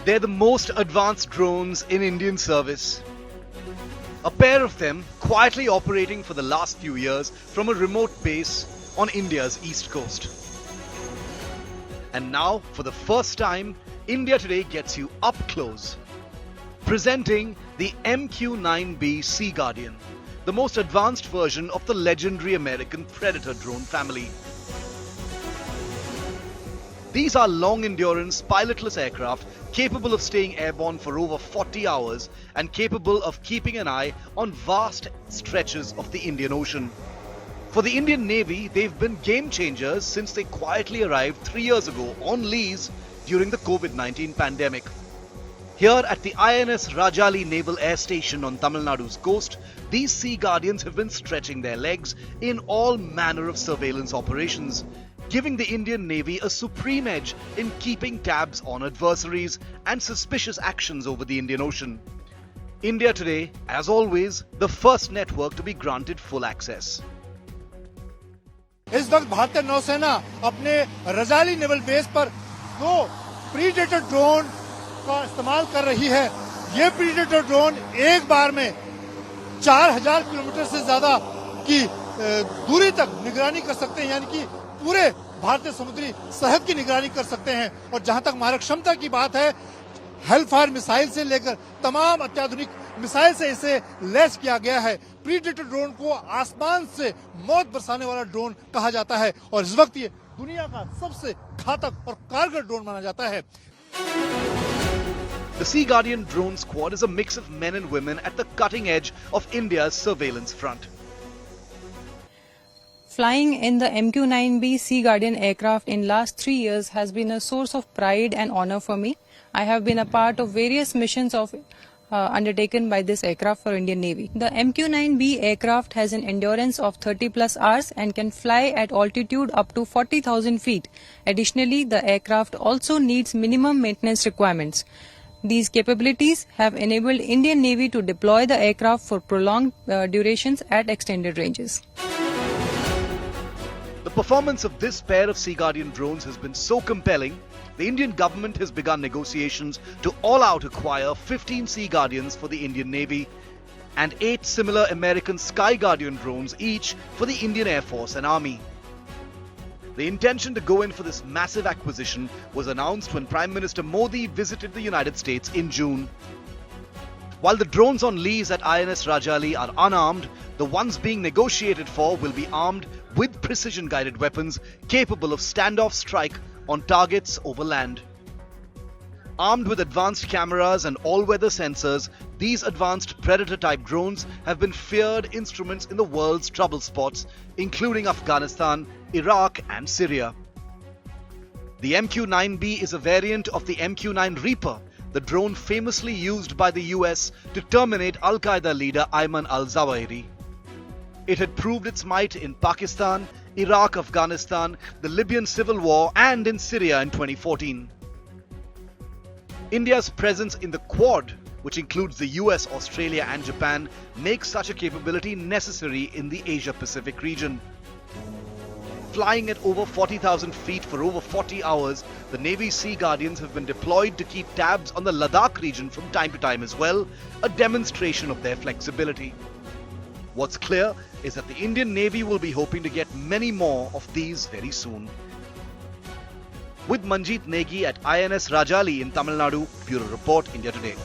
They're the most advanced drones in Indian service. A pair of them quietly operating for the last few years from a remote base on India's east coast. And now, for the first time, India Today gets you up close. Presenting the MQ-9B Seaguardian, the most advanced version of the legendary American Predator drone family. These are long-endurance, pilotless aircraft capable of staying airborne for over 40 hours and capable of keeping an eye on vast stretches of the Indian Ocean. For the Indian Navy, they've been game changers since they quietly arrived 3 years ago on lease during the COVID-19 pandemic. Here at the INS Rajoli Naval Air Station on Tamil Nadu's coast, these Seaguardians have been stretching their legs in all manner of surveillance operations, giving the Indian Navy a supreme edge in keeping tabs on adversaries and suspicious actions over the Indian Ocean. India Today, as always, the first network to be granted full access. इस वक्त भारतीय नौसेना अपने रजाली naval base पर 2 predator drone का इस्तेमाल कर रही है। ये प्रीडेटर ड्रोन एक बार में 4000 किलोमीटर से ज्यादा की दूरी तक निगरानी कर सकते हैं, यानी कि पूरे भारतीय समुद्री सरहद की निगरानी कर सकते हैं। और जहां तक मारक क्षमता की बात है, हेलफायर मिसाइल से लेकर तमाम अत्याधुनिक मिसाइल से इसे लैस किया गया है। प्रीडेटर ड्रोन को आसमान से मौत बरसाने वाला ड्रोन कहा जाता है और इस वक्त ये दुनिया का सबसे घातक और कारगर ड्रोन माना जाता है। The Seaguardian drone squad is a mix of men and women at the cutting edge of India's surveillance front. Flying in the MQ-9B Seaguardian aircraft in last 3 years has been a source of pride and honor for me. I have been a part of various missions undertaken by this aircraft for Indian Navy. The MQ-9B aircraft has an endurance of 30 plus hours and can fly at altitude up to 40,000 feet. Additionally, the aircraft also needs minimum maintenance requirements. These capabilities have enabled Indian Navy to deploy the aircraft for prolonged durations at extended ranges. The performance of this pair of Seaguardian drones has been so compelling, the Indian government has begun negotiations to all-out acquire 15 Seaguardians for the Indian Navy and 8 similar American Skyguardian drones each for the Indian Air Force and Army. The intention to go in for this massive acquisition was announced when Prime Minister Modi visited the United States in June. While the drones on lease at INS Rajoli are unarmed, the ones being negotiated for will be armed with precision-guided weapons capable of standoff strike on targets over land. Armed with advanced cameras and all-weather sensors, these advanced Predator-type drones have been feared instruments in the world's trouble spots, including Afghanistan, Iraq and Syria. The MQ-9B is a variant of the MQ-9 Reaper, the drone famously used by the US to terminate Al-Qaeda leader Ayman al-Zawahiri. It had proved its might in Pakistan, Iraq, Afghanistan, the Libyan civil war and in Syria in 2014. India's presence in the Quad, which includes the US, Australia and Japan, makes such a capability necessary in the Asia-Pacific region. Flying at over 40,000 feet for over 40 hours, the Navy's Seaguardians have been deployed to keep tabs on the Ladakh region from time to time as well, a demonstration of their flexibility. What's clear is that the Indian Navy will be hoping to get many more of these very soon. With Manjeet Negi at INS Rajoli in Tamil Nadu, Bureau Report, India Today.